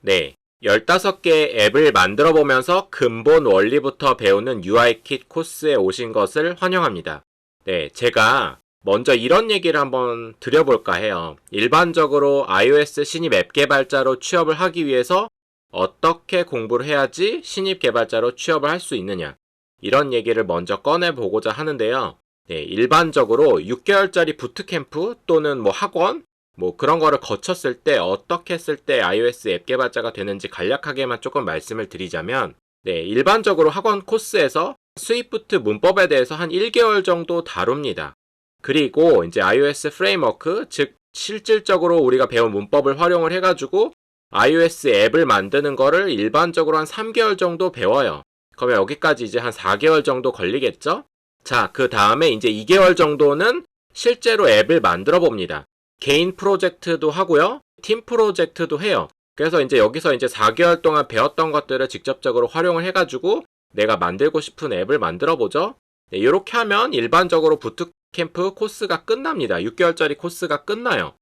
네, 15개의 앱을 만들어 보면서 근본 원리부터 배우는 UIKit 코스에 오신 것을 환영합니다. 네, 제가 먼저 이런 얘기를 한번 드려볼까 해요. 일반적으로 iOS 신입 앱 개발자로 취업을 하기 위해서 어떻게 공부를 해야지 신입 개발자로 취업을 할 수 있느냐, 이런 얘기를 먼저 꺼내보고자 하는데요. 네, 일반적으로 6개월짜리 부트캠프 또는 학원, 그런 거를 거쳤을 때 어떻게 했을 때 iOS 앱 개발자가 되는지 간략하게만 조금 말씀을 드리자면, 네, 일반적으로 학원 코스에서 스위프트 문법에 대해서 한 1개월 정도 다룹니다. 그리고 이제 iOS 프레임워크, 즉 실질적으로 우리가 배운 문법을 활용을 해가지고 iOS 앱을 만드는 거를 일반적으로 한 3개월 정도 배워요. 그러면 여기까지 이제 한 4개월 정도 걸리겠죠? 자, 그 다음에 이제 2개월 정도는 실제로 앱을 만들어 봅니다. 개인 프로젝트도 하고요. 팀 프로젝트도 해요. 그래서 이제 여기서 이제 4개월 동안 배웠던 것들을 직접적으로 활용을 해가지고 내가 만들고 싶은 앱을 만들어 보죠. 네, 이렇게 하면 일반적으로 부트캠프 코스가 끝납니다. 6개월짜리 코스가 끝나요.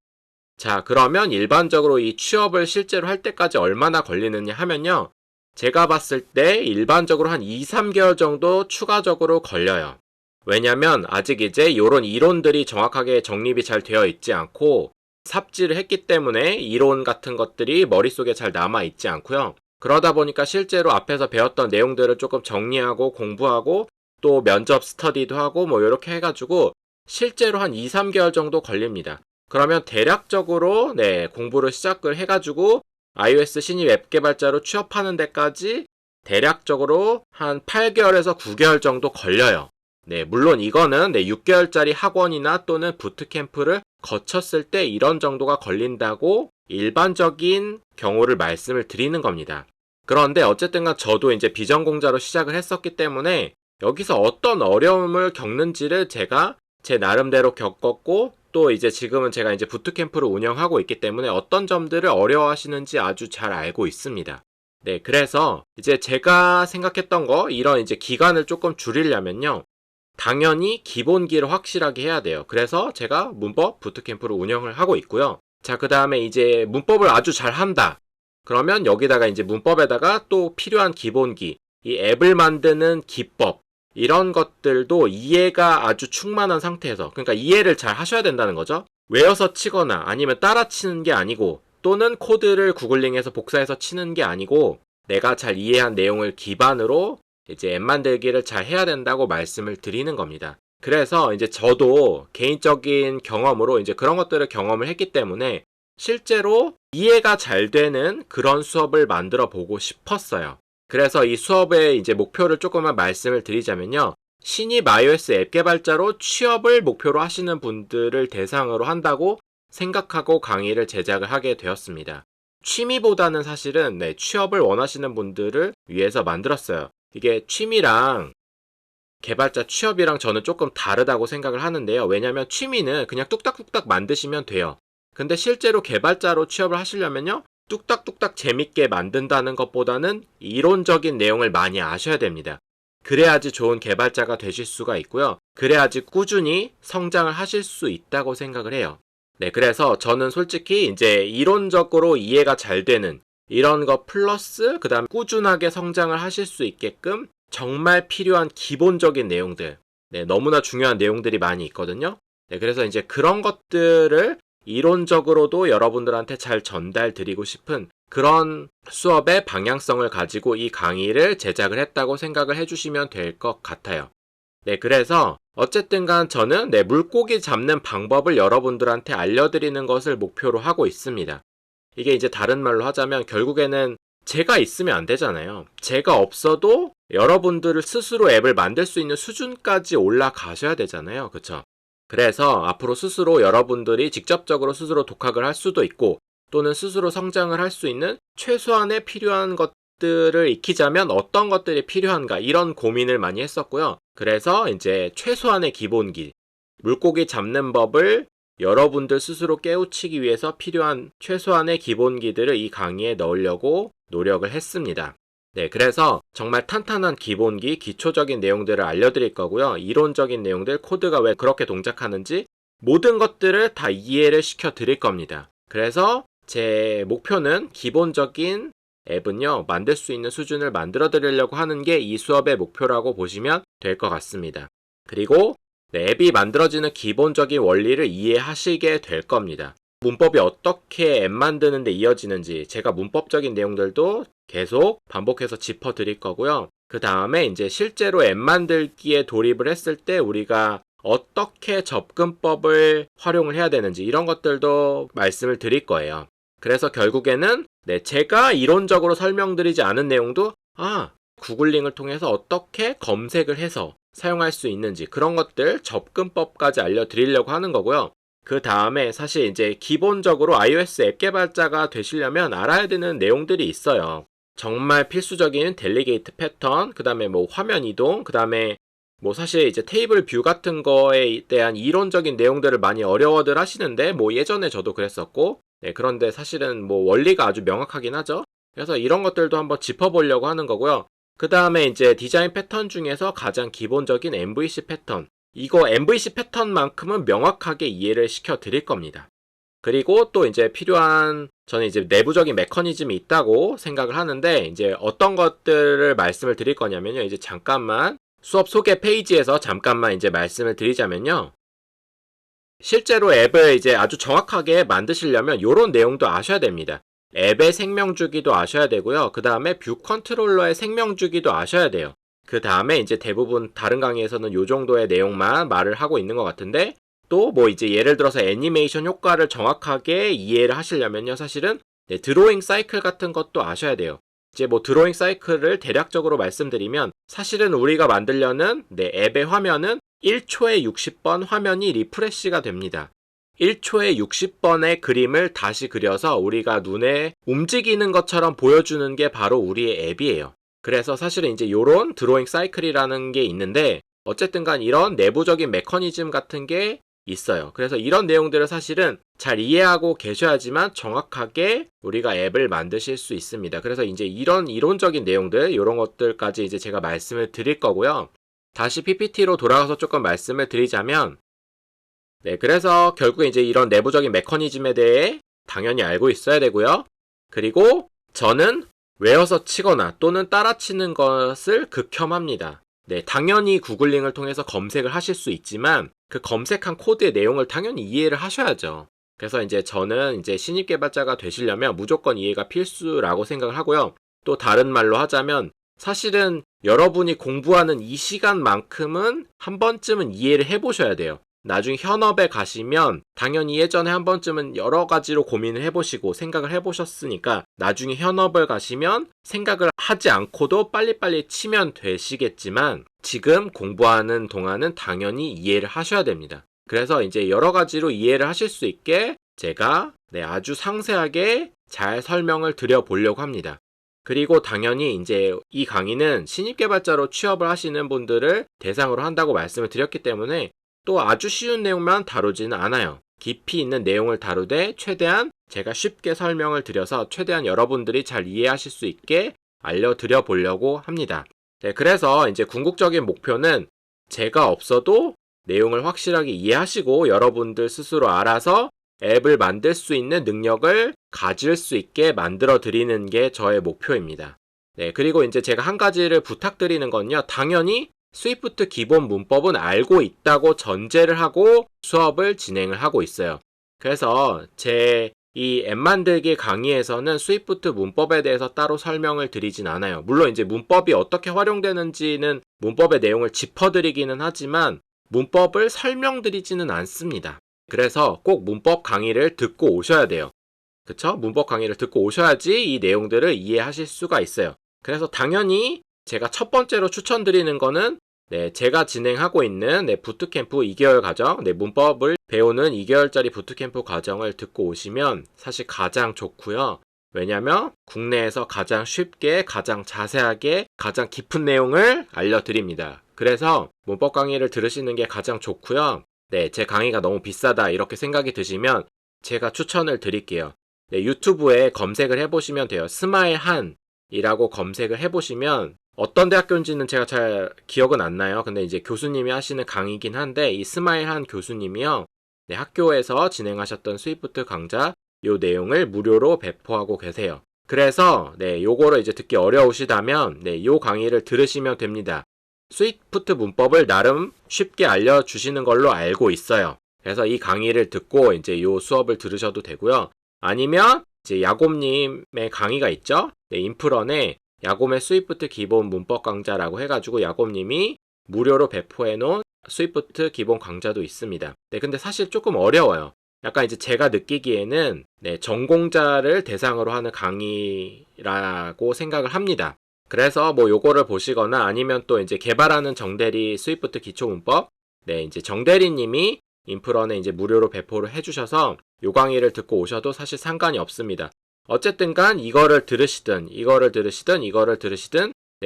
자, 그러면 일반적으로 이 취업을 실제로 할 때까지 얼마나 걸리느냐 하면요. 제가 봤을 때 일반적으로 한 2, 3개월 정도 추가적으로 걸려요. 왜냐면 아직 이제 이런 이론들이 정확하게 정립이 잘 되어 있지 않고 삽질을 했기 때문에 이론 같은 것들이 머릿속에 잘 남아 있지 않고요. 그러다 보니까 실제로 앞에서 배웠던 내용들을 조금 정리하고 공부하고 또 면접 스터디도 하고 이렇게 해가지고 실제로 한 2, 3개월 정도 걸립니다. 그러면 대략적으로 공부를 시작을 해가지고 iOS 신입 앱 개발자로 취업하는 데까지 대략적으로 한 8개월에서 9개월 정도 걸려요. 네, 물론 이거는 6개월짜리 학원이나 또는 부트캠프를 거쳤을 때 이런 정도가 걸린다고 일반적인 경우를 말씀을 드리는 겁니다. 그런데 어쨌든간 저도 이제 비전공자로 시작을 했었기 때문에 여기서 어떤 어려움을 겪는지를 제가 제 나름대로 겪었고 또 이제 지금은 제가 이제 부트캠프를 운영하고 있기 때문에 어떤 점들을 어려워하시는지 아주 잘 알고 있습니다. 네, 그래서 이제 제가 생각했던 거 이런 이제 기간을 조금 줄이려면요. 당연히 기본기를 확실하게 해야 돼요. 그래서 제가 문법 부트캠프를 운영을 하고 있고요. 자, 그 다음에 이제 문법을 아주 잘 한다. 그러면 여기다가 이제 문법에다가 또 필요한 기본기, 이 앱을 만드는 기법, 이런 것들도 이해가 아주 충만한 상태에서, 그러니까 이해를 잘 하셔야 된다는 거죠. 외워서 치거나 아니면 따라 치는 게 아니고 또는 코드를 구글링해서 복사해서 치는 게 아니고 내가 잘 이해한 내용을 기반으로 이제 앱 만들기를 잘 해야 된다고 말씀을 드리는 겁니다. 그래서 이제 저도 개인적인 경험으로 이제 그런 것들을 경험을 했기 때문에 실제로 이해가 잘 되는 그런 수업을 만들어 보고 싶었어요. 그래서 이 수업의 이제 목표를 조금만 말씀을 드리자면요. 신입 iOS 앱 개발자로 취업을 목표로 하시는 분들을 대상으로 한다고 생각하고 강의를 제작을 하게 되었습니다. 취미보다는 사실은 취업을 원하시는 분들을 위해서 만들었어요. 이게 취미랑 개발자 취업이랑 저는 조금 다르다고 생각을 하는데요. 왜냐면 취미는 그냥 뚝딱뚝딱 만드시면 돼요. 근데 실제로 개발자로 취업을 하시려면요. 뚝딱뚝딱 재밌게 만든다는 것보다는 이론적인 내용을 많이 아셔야 됩니다. 그래야지 좋은 개발자가 되실 수가 있고요. 그래야지 꾸준히 성장을 하실 수 있다고 생각을 해요. 네, 그래서 저는 솔직히 이제 이론적으로 이해가 잘 되는 이런 거 플러스 그 다음 꾸준하게 성장을 하실 수 있게끔 정말 필요한 기본적인 내용들, 너무나 중요한 내용들이 많이 있거든요. 네, 그래서 이제 그런 것들을 이론적으로도 여러분들한테 잘 전달드리고 싶은 그런 수업의 방향성을 가지고 이 강의를 제작을 했다고 생각을 해주시면 될 것 같아요. 네, 그래서 어쨌든 간 저는 물고기 잡는 방법을 여러분들한테 알려드리는 것을 목표로 하고 있습니다. 이게 이제 다른 말로 하자면 결국에는 제가 있으면 안 되잖아요. 제가 없어도 여러분들을 스스로 앱을 만들 수 있는 수준까지 올라가셔야 되잖아요. 그쵸? 그래서 앞으로 스스로 여러분들이 직접적으로 스스로 독학을 할 수도 있고 또는 스스로 성장을 할 수 있는 최소한의 필요한 것들을 익히자면 어떤 것들이 필요한가 이런 고민을 많이 했었고요. 그래서 이제 최소한의 기본기, 물고기 잡는 법을 여러분들 스스로 깨우치기 위해서 필요한 최소한의 기본기들을 이 강의에 넣으려고 노력을 했습니다. 네, 그래서 정말 탄탄한 기본기, 기초적인 내용들을 알려드릴 거고요. 이론적인 내용들, 코드가 왜 그렇게 동작하는지 모든 것들을 다 이해를 시켜 드릴 겁니다. 그래서 제 목표는 기본적인 앱은요, 만들 수 있는 수준을 만들어 드리려고 하는 게 이 수업의 목표라고 보시면 될 것 같습니다. 그리고 앱이 만들어지는 기본적인 원리를 이해하시게 될 겁니다. 문법이 어떻게 앱 만드는 데 이어지는지 제가 문법적인 내용들도 계속 반복해서 짚어 드릴 거고요. 그 다음에 이제 실제로 앱 만들기에 돌입을 했을 때 우리가 어떻게 접근법을 활용을 해야 되는지 이런 것들도 말씀을 드릴 거예요. 그래서 결국에는 제가 이론적으로 설명드리지 않은 내용도 구글링을 통해서 어떻게 검색을 해서 사용할 수 있는지 그런 것들 접근법까지 알려드리려고 하는 거고요. 그 다음에 사실 이제 기본적으로 iOS 앱 개발자가 되시려면 알아야 되는 내용들이 있어요. 정말 필수적인 델리게이트 패턴, 그 다음에 뭐 화면 이동, 그 다음에 뭐 사실 이제 테이블 뷰 같은 거에 대한 이론적인 내용들을 많이 어려워들 하시는데 뭐 예전에 저도 그랬었고 그런데 사실은 뭐 원리가 아주 명확하긴 하죠. 그래서 이런 것들도 한번 짚어보려고 하는 거고요. 그 다음에 이제 디자인 패턴 중에서 가장 기본적인 MVC 패턴, 이거 MVC 패턴만큼은 명확하게 이해를 시켜 드릴 겁니다. 그리고 또 이제 필요한 저는 이제 내부적인 메커니즘이 있다고 생각을 하는데 이제 어떤 것들을 말씀을 드릴 거냐면요. 이제 잠깐만 수업 소개 페이지에서 잠깐만 이제 말씀을 드리자면요. 실제로 앱을 이제 아주 정확하게 만드시려면 이런 내용도 아셔야 됩니다. 앱의 생명주기도 아셔야 되고요. 그 다음에 뷰 컨트롤러의 생명주기도 아셔야 돼요. 그 다음에 이제 대부분 다른 강의에서는 이 정도의 내용만 말을 하고 있는 것 같은데 또 뭐 이제 예를 들어서 애니메이션 효과를 정확하게 이해를 하시려면요. 사실은 드로잉 사이클 같은 것도 아셔야 돼요. 이제 뭐 드로잉 사이클을 대략적으로 말씀드리면 사실은 우리가 만들려는 앱의 화면은 1초에 60번 화면이 리프레시가 됩니다. 1초에 60번의 그림을 다시 그려서 우리가 눈에 움직이는 것처럼 보여주는 게 바로 우리의 앱이에요. 그래서 사실은 이제 요런 드로잉 사이클이라는 게 있는데 어쨌든 간 이런 내부적인 메커니즘 같은 게 있어요. 그래서 이런 내용들을 사실은 잘 이해하고 계셔야지만 정확하게 우리가 앱을 만드실 수 있습니다. 그래서 이제 이런 이론적인 내용들, 이런 것들까지 이제 제가 말씀을 드릴 거고요. 다시 PPT로 돌아가서 조금 말씀을 드리자면, 그래서 결국에 이제 이런 내부적인 메커니즘에 대해 당연히 알고 있어야 되고요. 그리고 저는 외워서 치거나 또는 따라치는 것을 극혐합니다. 당연히 구글링을 통해서 검색을 하실 수 있지만 그 검색한 코드의 내용을 당연히 이해를 하셔야죠. 그래서 이제 저는 이제 신입 개발자가 되시려면 무조건 이해가 필수라고 생각을 하고요. 또 다른 말로 하자면 사실은 여러분이 공부하는 이 시간만큼은 한 번쯤은 이해를 해보셔야 돼요. 나중에 현업에 가시면 당연히 예전에 한 번쯤은 여러 가지로 고민을 해보시고 생각을 해보셨으니까 나중에 현업을 가시면 생각을 하지 않고도 빨리빨리 치면 되시겠지만 지금 공부하는 동안은 당연히 이해를 하셔야 됩니다. 그래서 이제 여러 가지로 이해를 하실 수 있게 제가 아주 상세하게 잘 설명을 드려보려고 합니다. 그리고 당연히 이제 이 강의는 신입 개발자로 취업을 하시는 분들을 대상으로 한다고 말씀을 드렸기 때문에 또 아주 쉬운 내용만 다루지는 않아요. 깊이 있는 내용을 다루되 최대한 제가 쉽게 설명을 드려서 최대한 여러분들이 잘 이해하실 수 있게 알려드려 보려고 합니다. 그래서 이제 궁극적인 목표는 제가 없어도 내용을 확실하게 이해하시고 여러분들 스스로 알아서 앱을 만들 수 있는 능력을 가질 수 있게 만들어 드리는 게 저의 목표입니다. 그리고 이제 제가 한 가지를 부탁드리는 건요. 당연히 스위프트 기본 문법은 알고 있다고 전제를 하고 수업을 진행을 하고 있어요. 그래서 제 이 앱 만들기 강의에서는 스위프트 문법에 대해서 따로 설명을 드리진 않아요. 물론 이제 문법이 어떻게 활용되는지는 문법의 내용을 짚어드리기는 하지만 문법을 설명드리지는 않습니다. 그래서 꼭 문법 강의를 듣고 오셔야 돼요. 그쵸? 문법 강의를 듣고 오셔야지 이 내용들을 이해하실 수가 있어요. 그래서 당연히 제가 첫 번째로 추천드리는 거는 제가 진행하고 있는 부트캠프 2개월 과정, 문법을 배우는 2개월짜리 부트캠프 과정을 듣고 오시면 사실 가장 좋고요. 왜냐면 국내에서 가장 쉽게, 가장 자세하게, 가장 깊은 내용을 알려드립니다. 그래서 문법 강의를 들으시는 게 가장 좋고요. 제 강의가 너무 비싸다 이렇게 생각이 드시면 제가 추천을 드릴게요. 유튜브에 검색을 해보시면 돼요. 스마일한이라고 검색을 해보시면 어떤 대학교인지는 제가 잘 기억은 안 나요. 근데 이제 교수님이 하시는 강의긴 한데 이 스마일한 교수님이요. 학교에서 진행하셨던 스위프트 강좌 요 내용을 무료로 배포하고 계세요. 그래서 요거를 이제 듣기 어려우시다면 요 강의를 들으시면 됩니다. 스위프트 문법을 나름 쉽게 알려주시는 걸로 알고 있어요. 그래서 이 강의를 듣고 이제 요 수업을 들으셔도 되고요. 아니면 이제 야곱님의 강의가 있죠. 인프런에 야곱의 스위프트 기본 문법 강좌라고 해가지고 야곱님이 무료로 배포해 놓은 스위프트 기본 강좌도 있습니다. 근데 사실 조금 어려워요. 약간 이제 제가 느끼기에는 전공자를 대상으로 하는 강의라고 생각을 합니다. 그래서 뭐 요거를 보시거나 아니면 또 이제 개발하는 정대리 스위프트 기초문법 이제 정대리님이 인프런에 이제 무료로 배포를 해주셔서 요 강의를 듣고 오셔도 사실 상관이 없습니다. 어쨌든 간 이거를 들으시든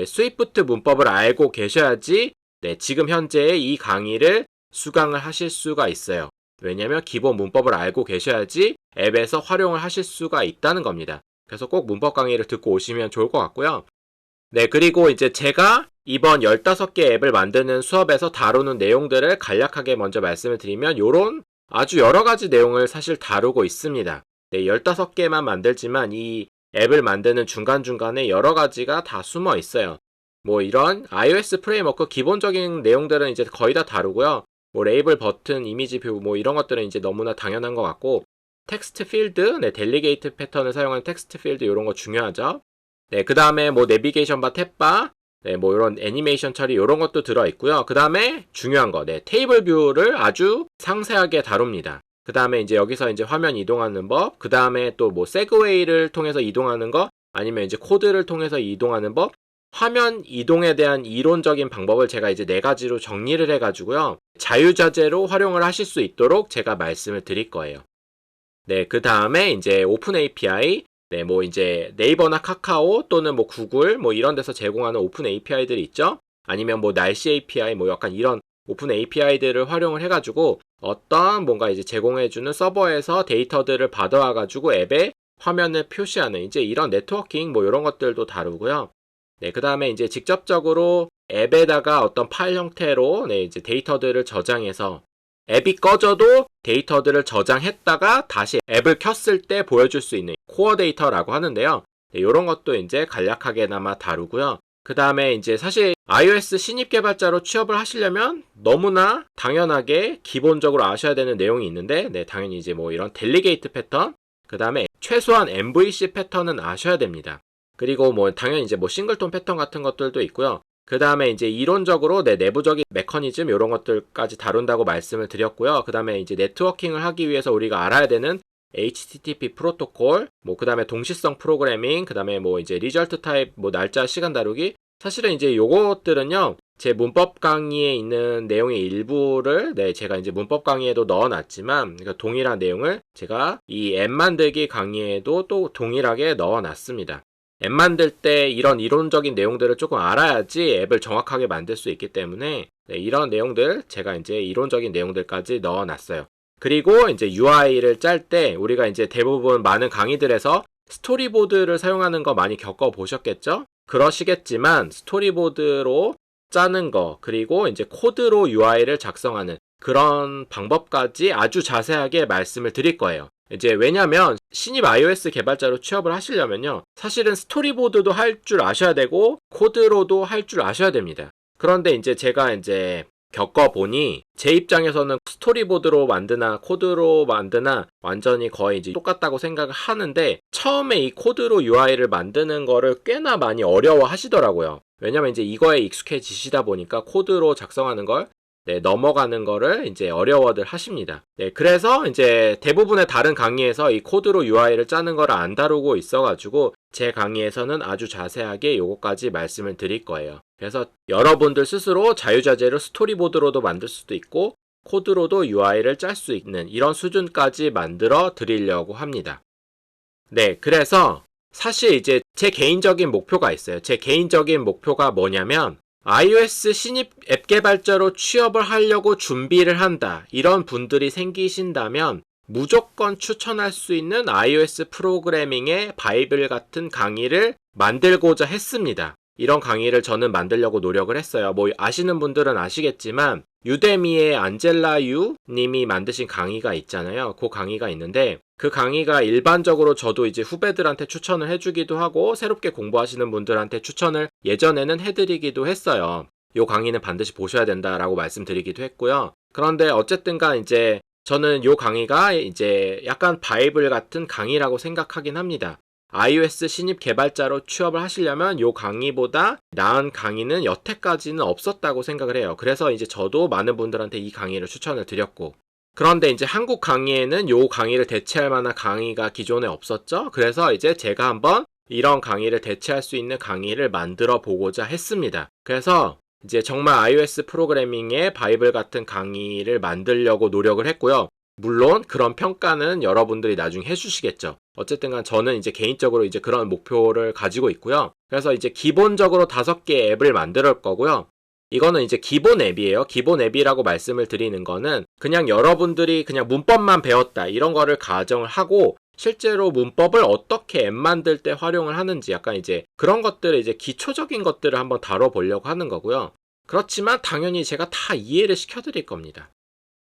스위프트 문법을 알고 계셔야지 지금 현재 이 강의를 수강을 하실 수가 있어요. 왜냐면 기본 문법을 알고 계셔야지 앱에서 활용을 하실 수가 있다는 겁니다. 그래서 꼭 문법 강의를 듣고 오시면 좋을 것 같고요. 그리고 이제 제가 이번 15개 앱을 만드는 수업에서 다루는 내용들을 간략하게 먼저 말씀을 드리면 요런 아주 여러 가지 내용을 사실 다루고 있습니다. 15개만 만들지만 이 앱을 만드는 중간중간에 여러 가지가 다 숨어 있어요. 뭐 이런 iOS 프레임워크 기본적인 내용들은 이제 거의 다 다루고요. 뭐 레이블 버튼, 이미지 뷰 뭐 이런 것들은 이제 너무나 당연한 것 같고 텍스트 필드, 델리게이트 패턴을 사용하는 텍스트 필드 이런 거 중요하죠. 그 다음에 뭐 내비게이션 바, 탭바, 뭐 이런 애니메이션 처리 이런 것도 들어있고요. 그 다음에 중요한 거, 테이블 뷰를 아주 상세하게 다룹니다. 그 다음에 이제 여기서 이제 화면 이동하는 법, 그 다음에 또 뭐 세그웨이를 통해서 이동하는 거, 아니면 이제 코드를 통해서 이동하는 법, 화면 이동에 대한 이론적인 방법을 제가 이제 4가지로 정리를 해가지고요. 자유자재로 활용을 하실 수 있도록 제가 말씀을 드릴 거예요. 그 다음에 이제 오픈 API, 뭐 이제 네이버나 카카오 또는 뭐 구글 뭐 이런 데서 제공하는 오픈 API들이 있죠. 아니면 뭐 날씨 API 뭐 약간 이런 오픈 API들을 활용을 해가지고 어떤 뭔가 이제 제공해주는 서버에서 데이터들을 받아와가지고 앱에 화면을 표시하는 이제 이런 네트워킹 뭐 이런 것들도 다루고요. 그 다음에 이제 직접적으로 앱에다가 어떤 파일 형태로 이제 데이터들을 저장해서 앱이 꺼져도 데이터들을 저장했다가 다시 앱을 켰을 때 보여줄 수 있는 코어 데이터라고 하는데요. 이런 것도 이제 간략하게나마 다루고요. 그 다음에 이제 사실 iOS 신입 개발자로 취업을 하시려면 너무나 당연하게 기본적으로 아셔야 되는 내용이 있는데, 당연히 이제 뭐 이런 델리게이트 패턴, 그 다음에 최소한 MVC 패턴은 아셔야 됩니다. 그리고 뭐 당연히 이제 뭐 싱글톤 패턴 같은 것들도 있고요. 그 다음에 이제 이론적으로 내부적인 메커니즘 이런 것들까지 다룬다고 말씀을 드렸고요. 그 다음에 이제 네트워킹을 하기 위해서 우리가 알아야 되는 HTTP 프로토콜, 뭐 그 다음에 동시성 프로그래밍, 그 다음에 뭐 이제 리절트 타입, 뭐 날짜, 시간 다루기. 사실은 이제 요것들은요, 제 문법 강의에 있는 내용의 일부를 제가 이제 문법 강의에도 넣어놨지만, 그러니까 동일한 내용을 제가 이 앱 만들기 강의에도 또 동일하게 넣어놨습니다. 앱 만들 때 이런 이론적인 내용들을 조금 알아야지 앱을 정확하게 만들 수 있기 때문에 이런 내용들 제가 이제 이론적인 내용들까지 넣어놨어요. 그리고 이제 UI를 짤 때 우리가 이제 대부분 많은 강의들에서 스토리보드를 사용하는 거 많이 겪어보셨겠죠? 그러시겠지만 스토리보드로 짜는 거 그리고 이제 코드로 UI를 작성하는 그런 방법까지 아주 자세하게 말씀을 드릴 거예요. 이제 왜냐면 신입 iOS 개발자로 취업을 하시려면요, 사실은 스토리보드도 할 줄 아셔야 되고 코드로도 할 줄 아셔야 됩니다. 그런데 이제 제가 이제 겪어보니 제 입장에서는 스토리보드로 만드나 코드로 만드나 완전히 거의 이제 똑같다고 생각을 하는데, 처음에 이 코드로 UI를 만드는 거를 꽤나 많이 어려워 하시더라고요. 왜냐면 이제 이거에 익숙해지시다 보니까 코드로 작성하는 걸 넘어가는 거를 이제 어려워들 하십니다. 그래서 이제 대부분의 다른 강의에서 이 코드로 UI를 짜는 걸 안 다루고 있어가지고 제 강의에서는 아주 자세하게 요거까지 말씀을 드릴 거예요. 그래서 여러분들 스스로 자유자재로 스토리보드로도 만들 수도 있고 코드로도 UI를 짤 수 있는 이런 수준까지 만들어 드리려고 합니다. 그래서 사실 이제 제 개인적인 목표가 있어요. 제 개인적인 목표가 뭐냐면 iOS 신입 앱 개발자로 취업을 하려고 준비를 한다, 이런 분들이 생기신다면 무조건 추천할 수 있는 iOS 프로그래밍의 바이블 같은 강의를 만들고자 했습니다. 이런 강의를 저는 만들려고 노력을 했어요. 뭐 아시는 분들은 아시겠지만 유데미의 안젤라 유 님이 만드신 강의가 있잖아요. 그 강의가 있는데 그 강의가 일반적으로 저도 이제 후배들한테 추천을 해주기도 하고 새롭게 공부하시는 분들한테 추천을 예전에는 해드리기도 했어요. 요 강의는 반드시 보셔야 된다라고 말씀드리기도 했고요. 그런데 어쨌든간 이제 저는 요 강의가 이제 약간 바이블 같은 강의라고 생각하긴 합니다. iOS 신입 개발자로 취업을 하시려면 요 강의보다 나은 강의는 여태까지는 없었다고 생각을 해요. 그래서 이제 저도 많은 분들한테 이 강의를 추천을 드렸고, 그런데 이제 한국 강의에는 요 강의를 대체할 만한 강의가 기존에 없었죠. 그래서 이제 제가 한번 이런 강의를 대체할 수 있는 강의를 만들어 보고자 했습니다. 그래서 이제 정말 iOS 프로그래밍의 바이블 같은 강의를 만들려고 노력을 했고요. 물론 그런 평가는 여러분들이 나중에 해주시겠죠. 어쨌든 간 저는 이제 개인적으로 이제 그런 목표를 가지고 있고요. 그래서 이제 기본적으로 5개 앱을 만들 거고요. 이거는 이제 기본 앱이에요. 기본 앱이라고 말씀을 드리는 거는 그냥 여러분들이 그냥 문법만 배웠다 이런 거를 가정을 하고 실제로 문법을 어떻게 앱 만들 때 활용을 하는지 약간 이제 그런 것들을 이제 기초적인 것들을 한번 다뤄보려고 하는 거고요. 그렇지만 당연히 제가 다 이해를 시켜드릴 겁니다.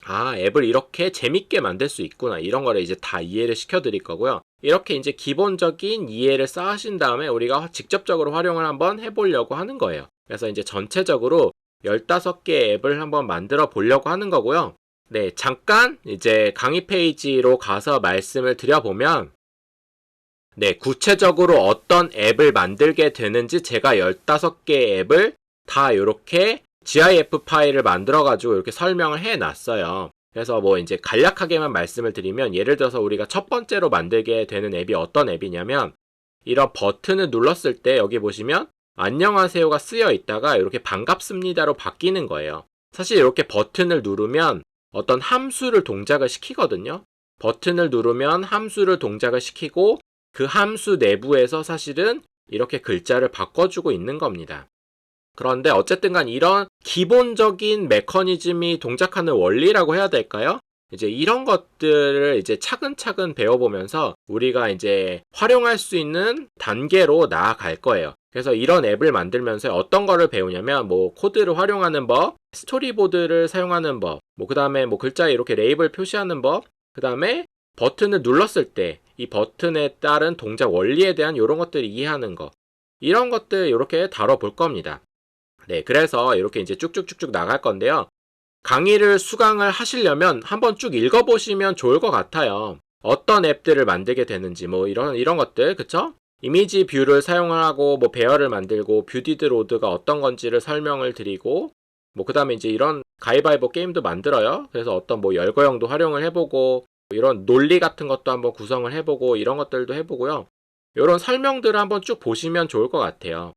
아, 앱을 이렇게 재밌게 만들 수 있구나. 이런 거를 이제 다 이해를 시켜드릴 거고요. 이렇게 이제 기본적인 이해를 쌓으신 다음에 우리가 직접적으로 활용을 한번 해보려고 하는 거예요. 그래서 이제 전체적으로 15개 앱을 한번 만들어 보려고 하는 거고요. 네, 잠깐 이제 강의 페이지로 가서 말씀을 드려보면 네, 구체적으로 어떤 앱을 만들게 되는지 제가 15개 앱을 다 이렇게 GIF 파일을 만들어 가지고 이렇게 설명을 해 놨어요. 그래서 뭐 이제 간략하게만 말씀을 드리면 예를 들어서 우리가 첫 번째로 만들게 되는 앱이 어떤 앱이냐면 이런 버튼을 눌렀을 때 여기 보시면 안녕하세요가 쓰여 있다가 이렇게 반갑습니다로 바뀌는 거예요. 사실 이렇게 버튼을 누르면 어떤 함수를 동작을 시키거든요. 버튼을 누르면 함수를 동작을 시키고 그 함수 내부에서 사실은 이렇게 글자를 바꿔주고 있는 겁니다. 그런데 어쨌든 간 이런 기본적인 메커니즘이 동작하는 원리라고 해야 될까요? 이제 이런 것들을 이제 차근차근 배워보면서 우리가 이제 활용할 수 있는 단계로 나아갈 거예요. 그래서 이런 앱을 만들면서 어떤 거를 배우냐면 뭐 코드를 활용하는 법, 스토리보드를 사용하는 법, 뭐 그 다음에 뭐 글자에 이렇게 레이블 표시하는 법, 그 다음에 버튼을 눌렀을 때 이 버튼에 따른 동작 원리에 대한 이런 것들을 이해하는 거, 이런 것들 이렇게 다뤄볼 겁니다. 네, 그래서 이렇게 이제 쭉쭉쭉쭉 나갈 건데요. 강의를 수강을 하시려면 한번 쭉 읽어보시면 좋을 것 같아요. 어떤 앱들을 만들게 되는지 뭐 이런 것들, 그쵸? 이미지 뷰를 사용을 하고 뭐 배열을 만들고 뷰디드 로드가 어떤 건지를 설명을 드리고 뭐 그 다음에 이제 이런 가위바위보 게임도 만들어요. 그래서 어떤 뭐 열거형도 활용을 해보고 이런 논리 같은 것도 한번 구성을 해보고 이런 것들도 해보고요. 이런 설명들을 한번 쭉 보시면 좋을 것 같아요.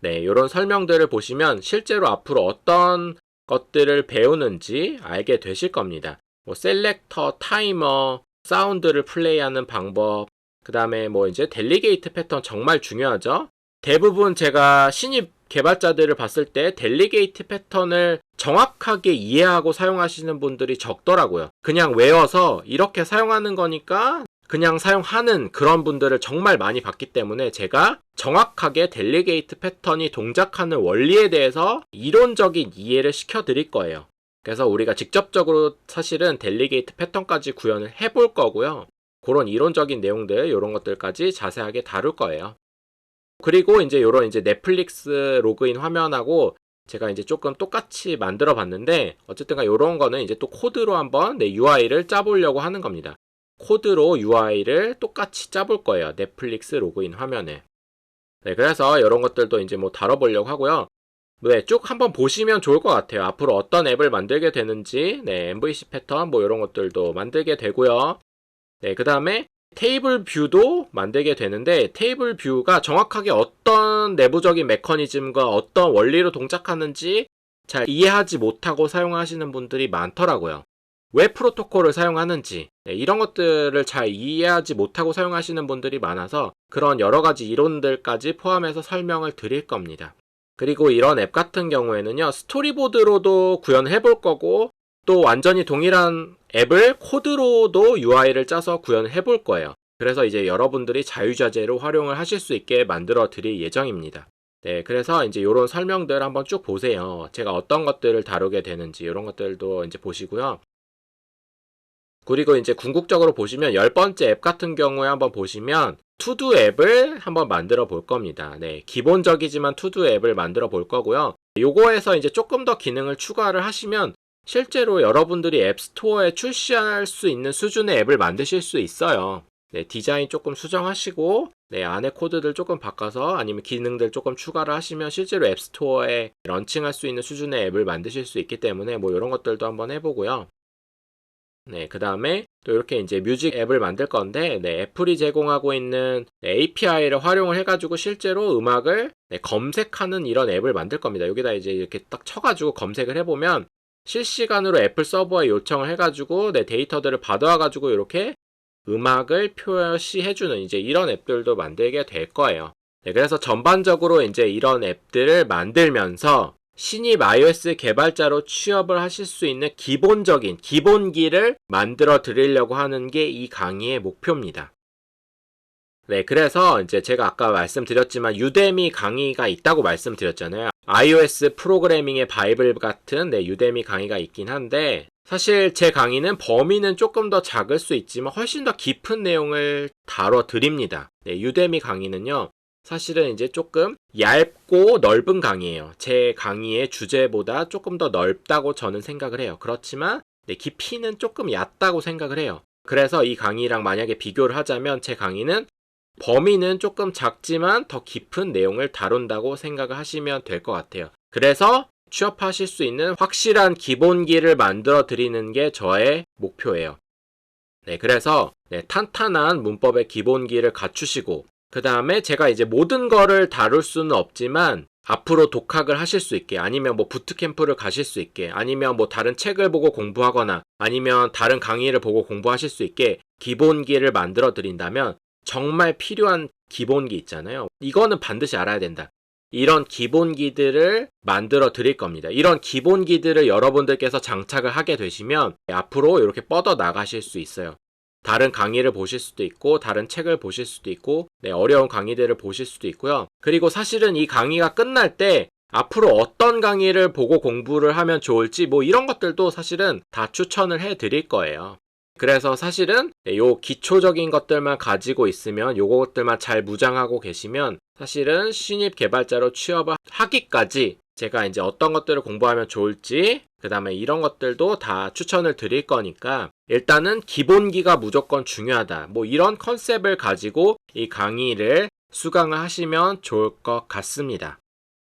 네, 이런 설명들을 보시면 실제로 앞으로 어떤 것들을 배우는지 알게 되실 겁니다. 뭐 셀렉터, 타이머, 사운드를 플레이하는 방법, 그 다음에 뭐 이제 델리게이트 패턴 정말 중요하죠. 대부분 제가 신입 개발자들을 봤을 때 델리게이트 패턴을 정확하게 이해하고 사용하시는 분들이 적더라고요. 그냥 외워서 이렇게 사용하는 거니까 그냥 사용하는 그런 분들을 정말 많이 봤기 때문에 제가 정확하게 델리게이트 패턴이 동작하는 원리에 대해서 이론적인 이해를 시켜드릴 거예요. 그래서 우리가 직접적으로 사실은 델리게이트 패턴까지 구현을 해볼 거고요. 그런 이론적인 내용들, 이런 것들까지 자세하게 다룰 거예요. 그리고 이제 이런 이제 넷플릭스 로그인 화면하고 제가 이제 조금 똑같이 만들어 봤는데 어쨌든 이런 거는 이제 또 코드로 한번 UI를 짜보려고 하는 겁니다. 코드로 UI를 똑같이 짜볼 거예요. 넷플릭스 로그인 화면에. 네, 그래서 이런 것들도 이제 뭐 다뤄보려고 하고요. 네, 쭉 한번 보시면 좋을 것 같아요. 앞으로 어떤 앱을 만들게 되는지, 네, MVC 패턴 뭐 이런 것들도 만들게 되고요. 네, 그 다음에 테이블 뷰도 만들게 되는데 테이블 뷰가 정확하게 어떤 내부적인 메커니즘과 어떤 원리로 동작하는지 잘 이해하지 못하고 사용하시는 분들이 많더라고요. 왜 프로토콜을 사용하는지 이런 것들을 잘 이해하지 못하고 사용하시는 분들이 많아서 그런 여러 가지 이론들까지 포함해서 설명을 드릴 겁니다. 그리고 이런 앱 같은 경우에는요, 스토리보드로도 구현해 볼 거고 또 완전히 동일한 앱을 코드로도 UI를 짜서 구현을 해볼 거예요. 그래서 이제 여러분들이 자유자재로 활용을 하실 수 있게 만들어 드릴 예정입니다. 네, 그래서 이제 이런 설명들 한번 쭉 보세요. 제가 어떤 것들을 다루게 되는지 이런 것들도 이제 보시고요. 그리고 이제 궁극적으로 보시면 10번째 앱 같은 경우에 한번 보시면 투두 앱을 한번 만들어 볼 겁니다. 네, 기본적이지만 투두 앱을 만들어 볼 거고요. 요거에서 이제 조금 더 기능을 추가를 하시면 실제로 여러분들이 앱스토어에 출시할 수 있는 수준의 앱을 만드실 수 있어요. 네, 디자인 조금 수정하시고 네, 안에 코드들 조금 바꿔서 아니면 기능들 조금 추가를 하시면 실제로 앱스토어에 런칭할 수 있는 수준의 앱을 만드실 수 있기 때문에 뭐 이런 것들도 한번 해보고요. 네, 그 다음에 또 이렇게 이제 뮤직 앱을 만들 건데, 네, 애플이 제공하고 있는 API를 활용을 해가지고 실제로 음악을 검색하는 이런 앱을 만들 겁니다. 여기다 이제 이렇게 딱 쳐가지고 검색을 해보면 실시간으로 애플 서버에 요청을 해가지고 데이터들을 받아와가지고 이렇게 음악을 표시해주는 이제 이런 앱들도 만들게 될 거예요. 네, 그래서 전반적으로 이제 이런 앱들을 만들면서 신입 iOS 개발자로 취업을 하실 수 있는 기본적인 기본기를 만들어 드리려고 하는 게 이 강의의 목표입니다. 네, 그래서 이제 제가 아까 말씀드렸지만 유데미 강의가 있다고 말씀드렸잖아요. iOS 프로그래밍의 바이블 같은 유데미 강의가 있긴 한데 사실 제 강의는 범위는 조금 더 작을 수 있지만 훨씬 더 깊은 내용을 다뤄 드립니다. 네, 유데미 강의는요. 사실은 이제 조금 얇고 넓은 강의예요. 제 강의의 주제보다 조금 더 넓다고 저는 생각을 해요. 그렇지만 깊이는 조금 얕다고 생각을 해요. 그래서 이 강의랑 만약에 비교를 하자면 제 강의는 범위는 조금 작지만 더 깊은 내용을 다룬다고 생각을 하시면 될 것 같아요. 그래서 취업하실 수 있는 확실한 기본기를 만들어 드리는 게 저의 목표예요. 네, 그래서 탄탄한 문법의 기본기를 갖추시고 그 다음에 제가 이제 모든 거를 다룰 수는 없지만 앞으로 독학을 하실 수 있게 아니면 뭐 부트캠프를 가실 수 있게 아니면 뭐 다른 책을 보고 공부하거나 아니면 다른 강의를 보고 공부하실 수 있게 기본기를 만들어 드린다면 정말 필요한 기본기 있잖아요. 이거는 반드시 알아야 된다. 이런 기본기들을 만들어 드릴 겁니다. 이런 기본기들을 여러분들께서 장착을 하게 되시면 앞으로 이렇게 뻗어 나가실 수 있어요. 다른 강의를 보실 수도 있고 다른 책을 보실 수도 있고 어려운 강의들을 보실 수도 있고요. 그리고 사실은 이 강의가 끝날 때 앞으로 어떤 강의를 보고 공부를 하면 좋을지 뭐 이런 것들도 사실은 다 추천을 해 드릴 거예요. 그래서 사실은 요 기초적인 것들만 가지고 있으면 요것들만 잘 무장하고 계시면 사실은 신입 개발자로 취업을 하기까지 제가 이제 어떤 것들을 공부하면 좋을지 그 다음에 이런 것들도 다 추천을 드릴 거니까 일단은 기본기가 무조건 중요하다. 뭐 이런 컨셉을 가지고 이 강의를 수강을 하시면 좋을 것 같습니다.